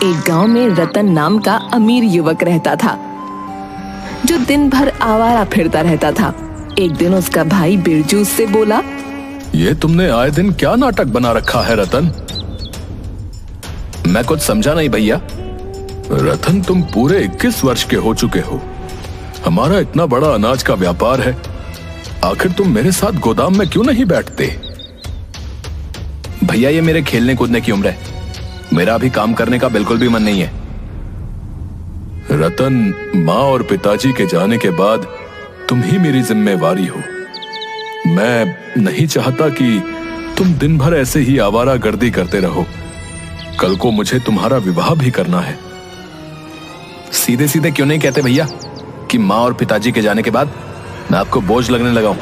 एक गांव में रतन नाम का अमीर युवक रहता था, जो दिन भर आवारा फिरता रहता था। एक दिन उसका भाई बिरजू उससे बोला, ये तुमने आए दिन क्या नाटक बना रखा है रतन? मैं कुछ समझा नहीं भैया। रतन, तुम पूरे 21 वर्ष के हो चुके हो। हमारा इतना बड़ा अनाज का व्यापार है, आखिर तुम मेरे साथ गोदाम में क्यों नहीं बैठते? भैया, ये मेरे खेलने कूदने की उम्र है, मेरा अभी काम करने का बिल्कुल भी मन नहीं है। रतन, माँ और पिताजी के जाने के बाद तुम ही मेरी जिम्मेवारी हो। मैं नहीं चाहता कि तुम दिन भर ऐसे ही आवारागर्दी करते रहो। कल को मुझे तुम्हारा विवाह भी करना है। सीधे सीधे क्यों नहीं कहते भैया कि माँ और पिताजी के जाने के बाद मैं आपको बोझ लगने लगा हूं?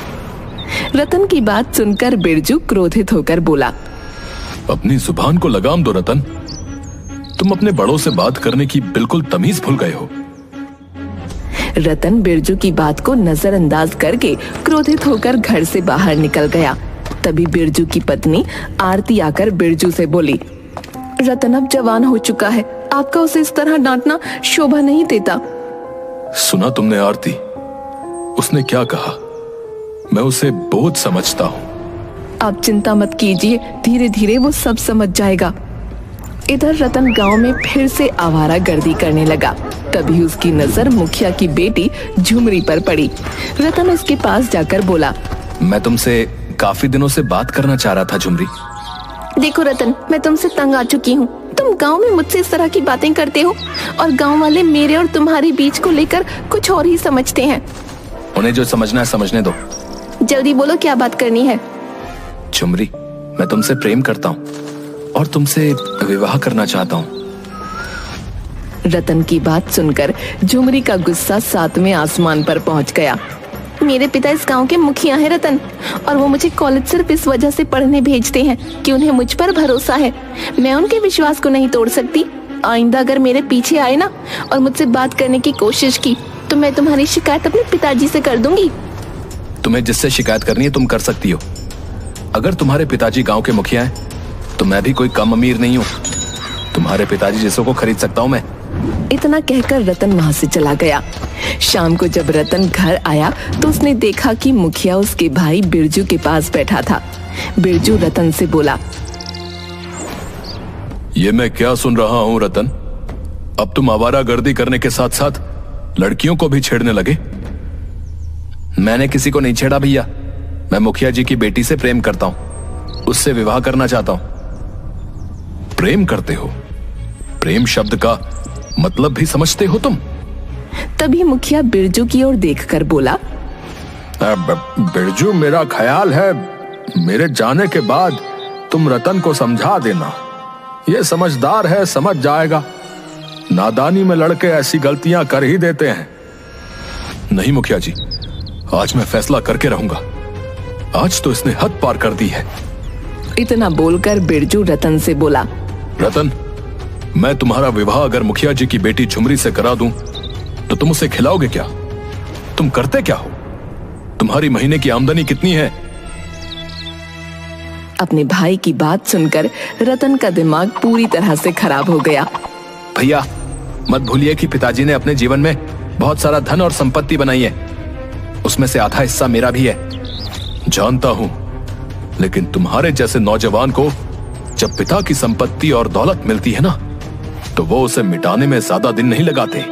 रतन की बात सुनकर बिरजू क्रोधित होकर बोला, अपनी जुबान को लगाम दो रतन। तुम अपने बड़ों से बात करने की बिल्कुल तमीज भूल गए हो। रतन बिरजू की बात को नजरअंदाज करके क्रोधित होकर घर से बाहर निकल गया। तभी बिरजू की पत्नी आरती आकर बिरजू से बोली, रतन अब जवान हो चुका है, आपका उसे इस तरह डांटना शोभा नहीं देता। सुना तुमने आरती, उसने क्या कहा? मैं उसे बोझ समझता हूँ। आप चिंता मत कीजिए, धीरे धीरे वो सब समझ जाएगा। इधर रतन गांव में फिर से आवारागर्दी करने लगा। तभी उसकी नजर मुखिया की बेटी झुमरी पर पड़ी। रतन उसके पास जाकर बोला, मैं तुमसे काफी दिनों से बात करना चाह रहा था झुमरी। देखो रतन, मैं तुमसे तंग आ चुकी हूँ। तुम गांव में मुझसे इस तरह की बातें करते हो और गांव वाले मेरे और तुम्हारे बीच को लेकर कुछ और ही समझते हैं। उन्हें जो समझना है समझने दो। जल्दी बोलो, क्या बात करनी है? झुमरी, मैं तुमसे प्रेम करता हूँ और तुमसे विवाह करना चाहता हूँ। रतन की बात सुनकर झुमरी का गुस्सा 7वें आसमान पर पहुंच गया। मेरे पिता इस गांव के मुखिया हैं रतन, और वो मुझे कॉलेज सिर्फ इस वजह से पढ़ने भेजते हैं कि उन्हें मुझ पर भरोसा है। मैं उनके विश्वास को नहीं तोड़ सकती। आइंदा अगर मेरे पीछे आए ना और मुझसे बात करने की कोशिश की तो मैं तुम्हारी शिकायत अपने पिताजी से कर दूंगी। तुम्हें जिससे शिकायत करनी है तुम कर सकती हो। अगर तुम्हारे पिताजी गांव के मुखिया हैं तो मैं भी कोई कम अमीर नहीं हूँ। तुम्हारे पिताजी जैसों को खरीद सकता हूँ मैं। इतना कहकर रतन वहां से चला गया। शाम को जब रतन घर आया तो उसने देखा कि मुखिया उसके भाई बिरजू के पास बैठा था। बिरजू रतन से बोला, ये मैं क्या सुन रहा हूँ रतन? अब तुम आवारागर्दी करने के साथ साथ लड़कियों को भी छेड़ने लगे? मैंने किसी को नहीं छेड़ा भैया। मैं मुखिया जी की बेटी से प्रेम करता हूँ, उससे विवाह करना चाहता हूँ। प्रेम करते हो? प्रेम शब्द का मतलब भी समझते हो तुम? तभी मुखिया बिरजू की ओर देखकर बोला, बिरजू, मेरा ख्याल है मेरे जाने के बाद तुम रतन को समझा देना। ये समझदार है, समझ जाएगा। नादानी में लड़के ऐसी गलतियां कर ही देते हैं। नहीं मुखिया जी, आज मैं फैसला करके रहूंगा। आज तो इसने हद पार कर दी है। इतना बोलकर बिरजू रतन से बोला, रतन, मैं तुम्हारा विवाह अगर मुखिया जी की बेटी झुमरी से करा दूं तो तुम उसे खिलाओगे क्या? तुम करते क्या हो? तुम्हारी महीने की आमदनी कितनी है? अपने भाई की बात सुनकर रतन का दिमाग पूरी तरह से खराब हो गया। भैया, मत भूलिए कि पिताजी ने अपने जीवन में बहुत सारा धन और संपत्ति बनाई है। उसमें से आधा हिस्सा मेरा भी है। जानता हूं, लेकिन तुम्हारे जैसे नौजवान को जब पिता की संपत्ति और दौलत मिलती है ना, तो वो उसे मिटाने में ज्यादा दिन नहीं लगाते।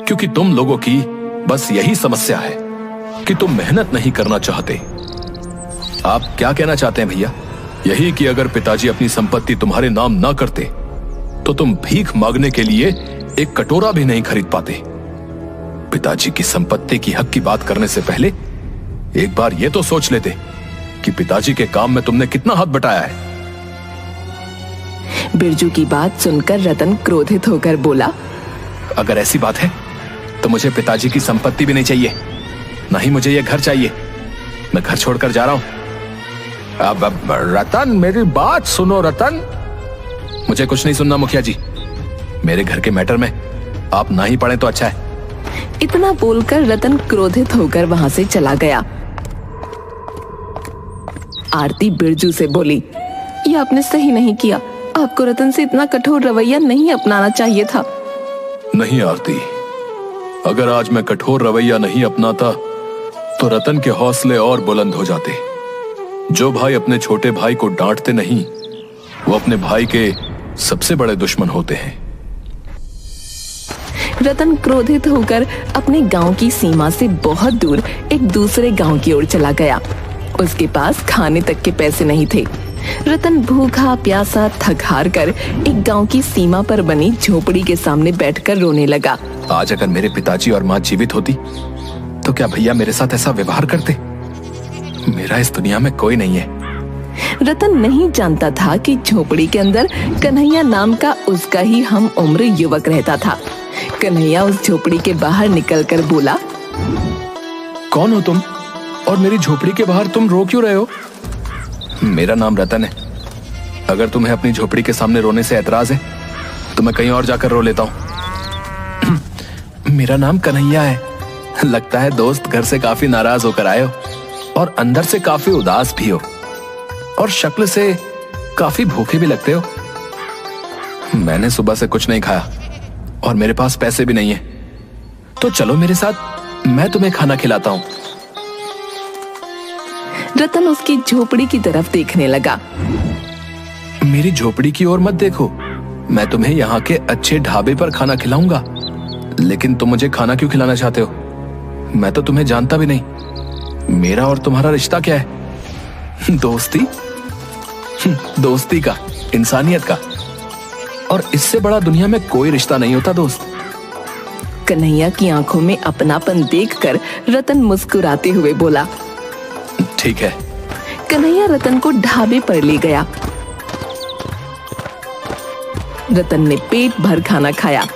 क्योंकि तुम लोगों की बस यही समस्या है कि तुम मेहनत नहीं करना चाहते। आप क्या कहना चाहते हैं भैया? यही कि अगर पिताजी अपनी संपत्ति तुम्हारे नाम ना करते तो तुम भीख मांगने के लिए एक कटोरा भी नहीं खरीद पाते। पिताजी की संपत्ति की हक की बात करने से पहले एक बार ये तो सोच लेते कि पिताजी के काम में तुमने कितना हाथ बटाया है। बिरजू की बात सुनकर रतन क्रोधित होकर बोला, अगर ऐसी बात है तो मुझे पिताजी की संपत्ति भी नहीं चाहिए, ना ही मुझे ये घर चाहिए। मैं घर छोड़कर जा रहा हूं। अब रतन, मेरी बात सुनो रतन। मुझे कुछ नहीं सुनना मुखिया जी। मेरे घर के मैटर में आप ना ही पड़े तो अच्छा है। इतना बोलकर रतन क्रोधित होकर वहां से चला गया। आरती बिरजू से बोली, ये आपने सही नहीं किया। आपको रतन से इतना कठोर रवैया नहीं अपनाना चाहिए था। नहीं आरती, अगर आज मैं कठोर रवैया नहीं अपनाता तो रतन के हौसले और बुलंद हो जाते। जो भाई अपने छोटे भाई को डांटते नहीं, वो अपने भाई के सबसे बड़े दुश्मन होते हैं। रतन क्रोधित होकर अपने गांव की सीमा से बहुत दूर एक दूसरे गांव की ओर चला गया। उसके पास खाने तक के पैसे नहीं थे। रतन भूखा प्यासा थक हार कर एक गांव की सीमा पर बनी झोपड़ी के सामने बैठकर रोने लगा। आज अगर मेरे पिताजी और माँ जीवित होती तो क्या भैया मेरे साथ ऐसा व्यवहार करते? मेरा इस दुनिया में कोई नहीं है। रतन नहीं जानता था कि झोपड़ी के अंदर कन्हैया नाम का उसका ही हम उम्र युवक रहता था। कन्हैया उस झोपड़ी के बाहर निकलकर बोला, कौन हो तुम और मेरी झोपड़ी के बाहर तुम रो क्यों रहे हो? मेरा नाम रतन है। अगर तुम्हें अपनी झोपड़ी के सामने रोने से ऐतराज है तो मैं कहीं और जाकर रो लेता हूँ। मेरा नाम कन्हैया है। लगता है दोस्त घर से काफी नाराज होकर आए हो और अंदर से काफी उदास भी हो और शक्ल से काफी भूखे भी लगते हो। मैंने सुबह से कुछ नहीं खाया और मेरे पास पैसे भी नहीं है, तो चलो मेरे साथ, मैं तुम्हें खाना खिलाता हूँ। रतन उसकी झोपड़ी की तरफ देखने लगा। मेरी झोपड़ी की ओर मत देखो, मैं तुम्हें यहाँ के अच्छे ढाबे पर खाना खिलाऊंगा। लेकिन तुम मुझे खाना क्यों खिलाना चाहते हो? मैं तो तुम्हें जानता भी नहीं। मेरा और तुम्हारा रिश्ता क्या है? दोस्ती? दोस्ती का, इंसानियत का, और इससे बड़ा दुनिया में कोई रिश्ता नहीं होता दोस्त। कन्हैया की आंखों में अपनापन देखकर रतन मुस्कुराते हुए बोला, ठीक है। कन्हैया रतन को ढाबे पर ले गया। रतन ने पेट भर खाना खाया।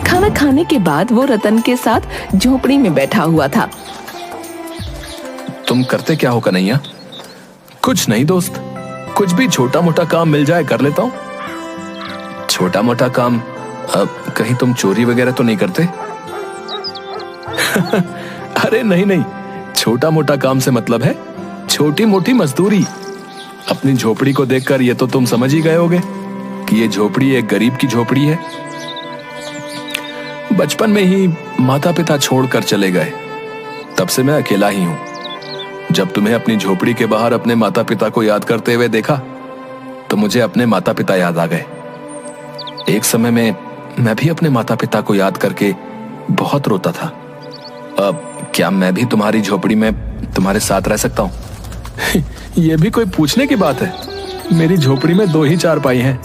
खाना खाने के बाद वो रतन के साथ झोपड़ी में बैठा हुआ था। तुम करते क्या हो कन्हैया? कुछ नहीं दोस्त, कुछ भी छोटा मोटा काम मिल जाए कर लेता हूँ। छोटा मोटा काम? कहीं तुम चोरी वगैरह तो नहीं करते? अरे नहीं नहीं, छोटा मोटा काम से मतलब है छोटी मोटी मजदूरी। अपनी झोपड़ी को देखकर ये तो तुम समझ ही गए होगे कि ये झोपड़ी एक गरीब की झोपड़ी है। बचपन में ही माता पिता छोड़कर चले गए, तब से मैं अकेला ही हूं। जब तुम्हें अपनी झोपड़ी के बाहर अपने माता पिता को याद करते हुए देखा तो मुझे अपने माता पिता याद आ गए। एक समय में मैं भी अपने माता पिता को याद करके बहुत रोता था। अब क्या मैं भी तुम्हारी झोपड़ी में तुम्हारे साथ रह सकता हूँ? यह भी कोई पूछने की बात है? मेरी झोपड़ी में 2 ही चारपाई हैं।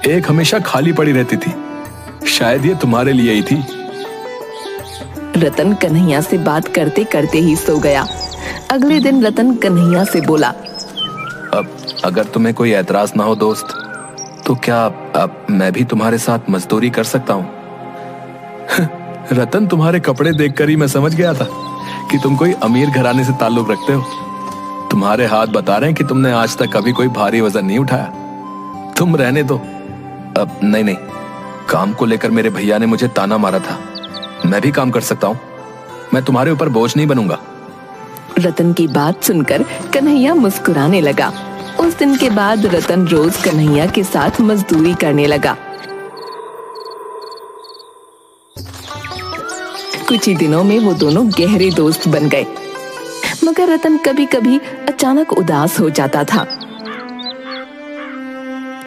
एक हमेशा खाली पड़ी रहती थी, शायद ये तुम्हारे लिए ही थी। रतन कन्हैया से बात करते करते ही सो गया। अगले दिन रतन कन्हैया से बोला, अब अगर तुम्हें कोई ऐतराज ना हो दोस्त, तो क्या अब मैं भी तुम्हारे साथ मजदूरी कर सकता हूँ? रतन, तुम्हारे कपड़े देखकर ही मैं समझ गया था कि तुम कोई अमीर घराने से ताल्लुक रखते हो। तुम्हारे हाथ बता रहे हैं कि तुमने आज तक कभी कोई भारी वजन नहीं उठाया। तुम रहने दो। अब नहीं, काम को लेकर मेरे भैया ने मुझे ताना मारा था। मैं भी काम कर सकता हूँ, मैं तुम्हारे ऊपर बोझ नहीं बनूंगा। रतन की बात सुनकर कन्हैया मुस्कुराने लगा। उस दिन के बाद रतन रोज कन्हैया के साथ मजदूरी करने लगा। कुछ ही दिनों में वो दोनों गहरे दोस्त बन गए। मगर रतन कभी कभी अचानक उदास हो जाता था।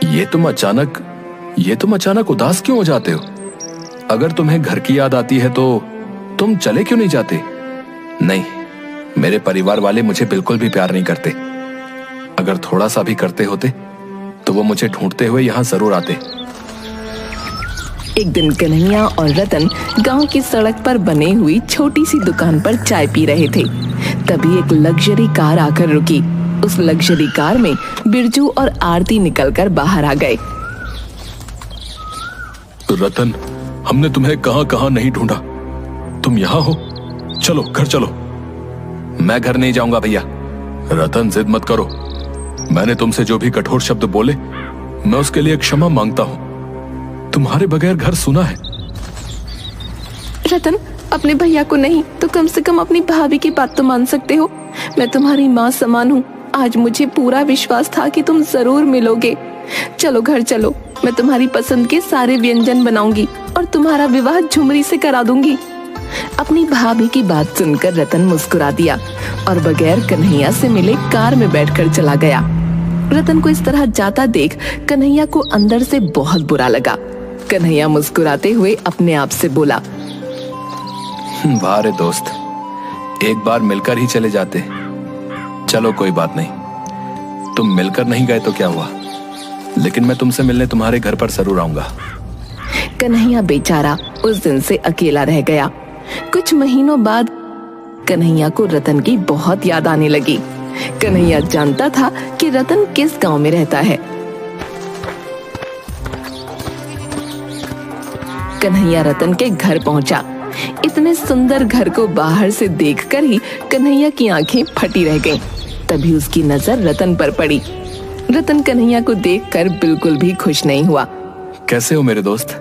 ये तुम अचानक उदास क्यों हो जाते हो? अगर तुम्हें घर की याद आती है तो तुम चले क्यों नहीं जाते? नहीं, मेरे परिवार वाले मुझे बिल्कुल भी प्यार नहीं करते। अगर थोड़ा सा भी करते होते तो वो मुझे ढूंढते हुए यहाँ जरूर आते। एक दिन कन्हैया और रतन गांव की सड़क पर बने हुई छोटी सी दुकान पर चाय पी रहे थे। तभी एक लग्जरी कार आकर रुकी। उस लग्जरी कार में बिरजू और आरती निकलकर बाहर आ गए। रतन, हमने तुम्हें कहां कहां नहीं ढूंढा, तुम यहाँ हो। चलो घर चलो। मैं घर नहीं जाऊंगा भैया। रतन, जिद मत करो। मैंने तुमसे जो भी कठोर शब्द बोले, मैं उसके लिए क्षमा मांगता हूँ। तुम्हारे बगैर घर सुना है। रतन, अपने भैया को नहीं तो कम से कम अपनी भाभी की बात तो मान सकते हो। मैं तुम्हारी माँ समान हूँ। आज मुझे पूरा विश्वास था कि तुम जरूर मिलोगे। चलो घर चलो, मैं तुम्हारी पसंद के सारे व्यंजन बनाऊंगी और तुम्हारा विवाह झुमरी से करा दूंगी। अपनी भाभी की बात सुनकर रतन मुस्कुरा दिया और बगैर कन्हैया से मिले कार में बैठकर चला गया। रतन को इस तरह जाता देख कन्हैया को अंदर से बहुत बुरा लगा। कन्हैया मुस्कुराते हुए अपने आप से बोला, वाह रे दोस्त, एक बार मिलकर ही चले जाते। चलो कोई बात नहीं, तुम मिलकर नहीं गए तो क्या हुआ, लेकिन मैं तुमसे मिलने तुम्हारे घर पर जरूर आऊंगा। कन्हैया बेचारा उस दिन से अकेला रह गया। कुछ महीनों बाद कन्हैया को रतन की बहुत याद आने लगी। कन्हैया जानता था कि रतन किस गांव में रहता है। कन्हैया रतन के घर पहुंचा। इतने सुंदर घर को बाहर से देखकर ही कन्हैया की आंखें फटी रह गईं। तभी उसकी नजर रतन पर पड़ी। रतन कन्हैया को देखकर बिल्कुल भी खुश नहीं हुआ। कैसे हो मेरे दोस्त?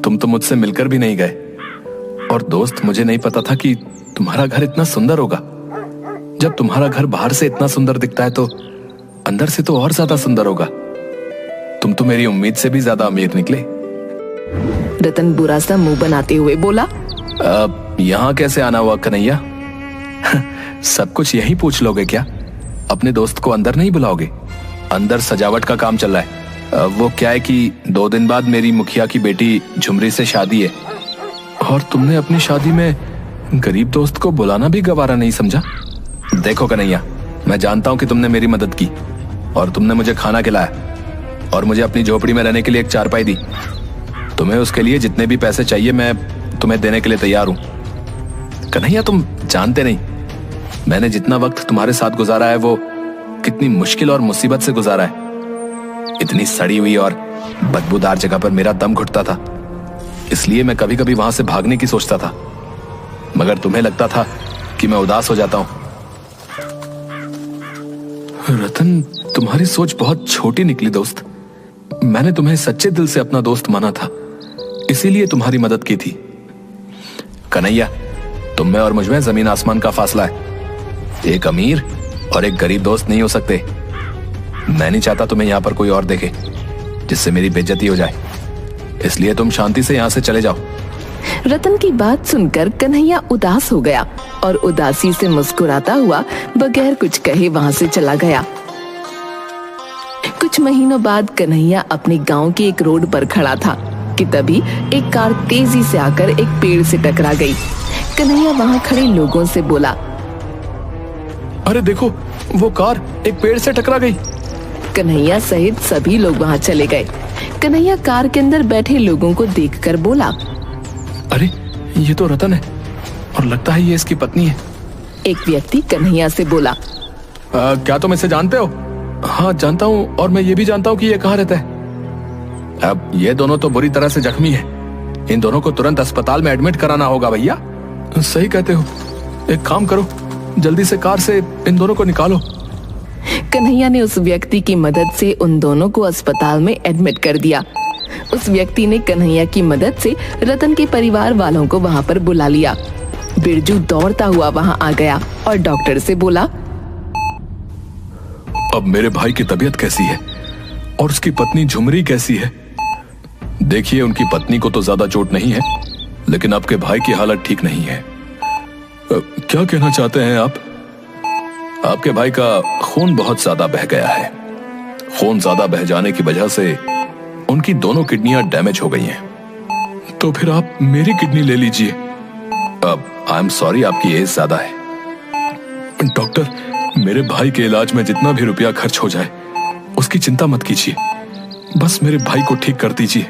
तुम तो मुझसे मिलकर भी नहीं गए। और दोस्त, मुझे नहीं पता था कि तुम्हारा घर इतना सुंदर होगा। जब तुम्हारा घर बाहर से इतना सुंदर दिखता है तो अंदर से तो और ज्यादा सुंदर होगा। तुम तो मेरी उम्मीद से भी ज्यादा अमीर निकले। रतन बुरा सा मुंह बनाते हुए बोला, यहाँ कैसे आना हुआ कन्हैया? सब कुछ यही पूछ लोगे क्या? अपने दोस्त को अंदर नहीं बुलाओगे? अंदर सजावट का काम चल रहा है। वो क्या है कि 2 दिन बाद मेरी मुखिया की बेटी झुमरी से शादी है, और तुमने अपनी शादी में गरीब दोस्त को बुलाना भी गवारा नहीं समझा। देखो कन्हैया, मैं जानता हूँ कि तुमने मेरी मदद की और तुमने मुझे खाना खिलाया और मुझे अपनी झोपड़ी में रहने के लिए एक चारपाई दी। तुम्हें उसके लिए जितने भी पैसे चाहिए मैं तुम्हें देने के लिए तैयार हूँ। कन्हैया, तुम जानते नहीं मैंने जितना वक्त तुम्हारे साथ गुजारा है वो कितनी मुश्किल और मुसीबत से गुजारा है। इतनी सड़ी हुई और बदबूदार जगह पर मेरा दम घुटता था, इसलिए मैं कभी कभी वहां से भागने की सोचता था, मगर तुम्हें लगता था कि मैं उदास हो जाता हूं। रतन, तुम्हारी सोच बहुत छोटी निकली दोस्त। मैंने तुम्हें सच्चे दिल से अपना दोस्त माना था, इसीलिए तुम्हारी मदद की थी। कन्हैया, तुम में और मुझ में जमीन आसमान का फासला है। एक अमीर और एक गरीब दोस्त नहीं हो सकते। मैं नहीं चाहता तुम्हें यहाँ पर कोई और देखे जिससे मेरी बेइज्जती हो जाए, इसलिए तुम शांति से यहाँ से चले जाओ। रतन की बात सुनकर कन्हैया उदास हो गया और उदासी से मुस्कुराता हुआ बगैर कुछ कहे वहां से चला गया। कुछ महीनों बाद कन्हैया अपने गांव के एक रोड पर खड़ा था कि तभी एक कार तेजी से आकर एक पेड़ से टकरा गई। कन्हैया वहां खड़े लोगों से बोला, अरे देखो, वो कार एक पेड़ से टकरा गई। कन्हैया सहित सभी लोग वहां चले गए। कन्हैया कार के अंदर बैठे लोगों को देखकर बोला, अरे ये तो रतन है और लगता है ये इसकी पत्नी है। एक व्यक्ति कन्हैया से बोला, क्या तुम इसे जानते हो? हाँ जानता हूँ, और मैं ये भी जानता हूँ कि ये कहाँ रहता है। अब ये दोनों तो बुरी तरह से जख्मी है। इन दोनों को तुरंत अस्पताल में एडमिट कराना होगा भैया। सही कहते हो, एक काम करो, जल्दी से कार से इन दोनों को निकालो। कन्हैया ने उस व्यक्ति की मदद से उन दोनों को अस्पताल में एडमिट कर दिया। उस व्यक्ति ने कन्हैया की मदद से रतन के परिवार वालों को वहां पर बुला लिया। बिरजू दौड़ता हुआ वहां आ गया और डॉक्टर से बोला, अब मेरे भाई की तबीयत कैसी है और उसकी पत्नी झुमरी कैसी है? देखिए, उनकी पत्नी को तो ज्यादा चोट नहीं है, लेकिन आपके भाई की हालत ठीक नहीं है। क्या कहना चाहते हैं आप? आपके भाई का खून बहुत ज्यादा बह गया है। खून ज्यादा बह जाने की वजह से उनकी दोनों किडनियां डैमेज हो गई हैं। तो फिर आप मेरी किडनी ले लीजिए। अब आई एम सॉरी, आपकी एज ज्यादा है। डॉक्टर, मेरे भाई के इलाज में जितना भी रुपया खर्च हो जाए उसकी चिंता मत कीजिए, बस मेरे भाई को ठीक कर दीजिए।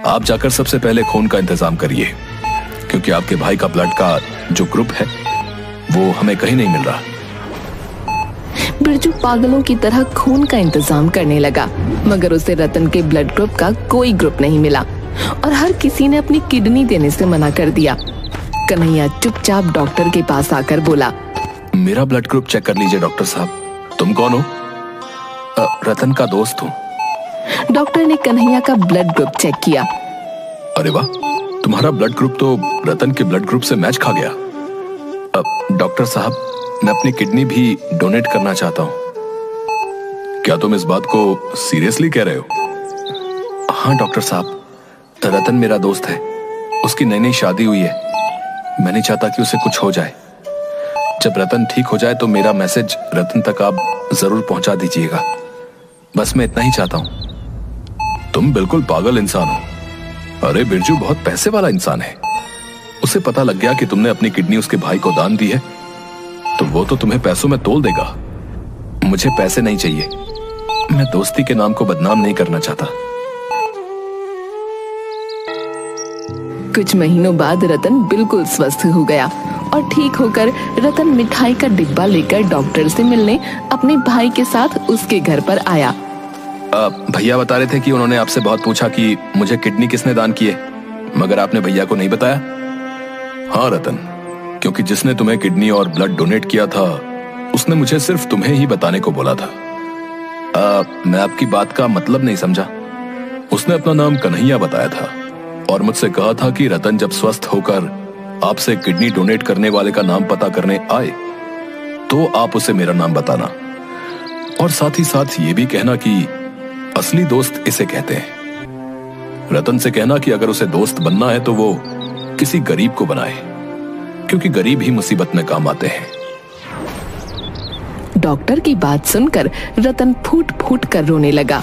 आप जाकर सबसे पहले खून का इंतजाम करिए, क्योंकि आपके भाई का ब्लड का जो ग्रुप है वो हमें कहीं नहीं मिल रहा। बिरजू पागलों की तरह खून का इंतजाम करने लगा, मगर उसे रतन के ब्लड ग्रुप का कोई ग्रुप नहीं मिला और हर किसी ने अपनी किडनी देने से मना कर दिया। कन्हैया चुपचाप डॉक्टर के पास आकर बोला, मेरा ब्लड ग्रुप चेक कर लीजिए डॉक्टर साहब। तुम कौन हो? रतन का दोस्त हूँ। डॉक्टर ने कन्हैया का ब्लड ग्रुप चेक किया। अरे वाह, तुम्हारा ब्लड ग्रुप तो रतन के ब्लड ग्रुप से मैच खा गया। डॉक्टर साहब, मैं अपनी किडनी भी डोनेट करना चाहता हूँ। क्या तुम इस बात को सीरियसली कह रहे हो? हाँ डॉक्टर साहब, रतन मेरा दोस्त है। उसकी नई नई शादी हुई है। मैं नहीं चाहता कि उसे कुछ हो जाए। जब रतन ठीक हो जाए तो मेरा मैसेज रतन तक आप जरूर पहुंचा दीजिएगा। बस मैं इतना ही चाहता हूं। तुम बिल्कुल पागल इंसान हो। अरे बिरजू बहुत पैसे वाला इंसान है। उसे पता लग गया कि तुमने अपनी किडनी उसके भाई को दान दी है तो वो तो तुम्हें पैसों में तोल देगा। मुझे पैसे नहीं चाहिए। मैं दोस्ती के नाम को बदनाम नहीं करना चाहता। कुछ महीनों बाद रतन बिल्कुल स्वस्थ हो गया और ठीक होकर रतन मिठाई का डिब्बा लेकर डॉक्टर से मिलने अपने भाई के साथ उसके घर पर आया। भैया बता रहे थे कि उन्होंने आपसे बहुत पूछा कि मुझे किडनी किसने दान की है, मगर आपने भैया को नहीं बताया। हाँ रतन, क्योंकि जिसने तुम्हें किडनी और ब्लड डोनेट किया था उसने मुझे सिर्फ तुम्हें ही बताने को बोला था। मैं आपकी बात का मतलब नहीं समझा। उसने अपना नाम कन्हैया बताया था और मुझसे कहा था कि रतन जब स्वस्थ होकर आपसे किडनी डोनेट करने वाले का नाम पता करने आए तो आप उसे मेरा नाम बताना और साथ ही साथ ये भी कहना कि असली दोस्त इसे कहते हैं। रतन से कहना कि अगर उसे दोस्त बनना है तो वो किसी गरीब को बनाए, क्योंकि गरीब ही मुसीबत में काम आते हैं। डॉक्टर की बात सुनकर रतन फूट फूट कर रोने लगा।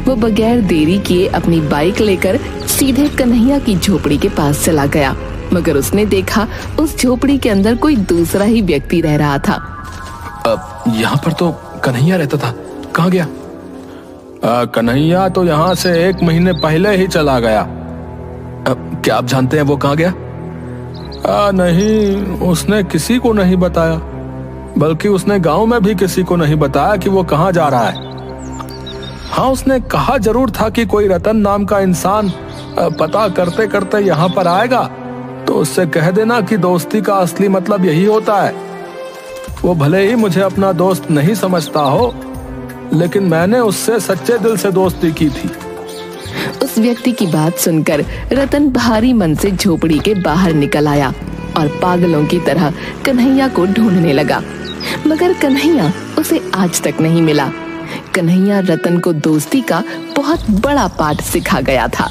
वो बगैर देरी किए अपनी बाइक लेकर सीधे कन्हैया की झोपड़ी के पास चला गया, मगर उसने देखा उस झोपड़ी के अंदर कोई दूसरा ही व्यक्ति रह रहा था। यहाँ पर तो कन्हैया रहता था, कहाँ गया? कन्हैया तो यहाँ से 1 महीने पहले ही चला गया। क्या आप जानते हैं वो कहाँ गया? नहीं, उसने किसी को नहीं बताया, बल्कि उसने गांव में भी किसी को नहीं बताया कि वो कहाँ जा रहा है। हाँ, उसने कहा जरूर था कि कोई रतन नाम का इंसान पता करते करते यहाँ पर आएगा तो उससे कह देना कि दोस्ती का असली मतलब यही होता है। वो भले ही मुझे अपना दोस्त नहीं समझता हो, लेकिन मैंने उससे सच्चे दिल से दोस्ती की थी। उस व्यक्ति की बात सुनकर रतन भारी मन से झोपड़ी के बाहर निकल आया और पागलों की तरह कन्हैया को ढूंढने लगा, मगर कन्हैया उसे आज तक नहीं मिला। कन्हैया रतन को दोस्ती का बहुत बड़ा पाठ सिखा गया था।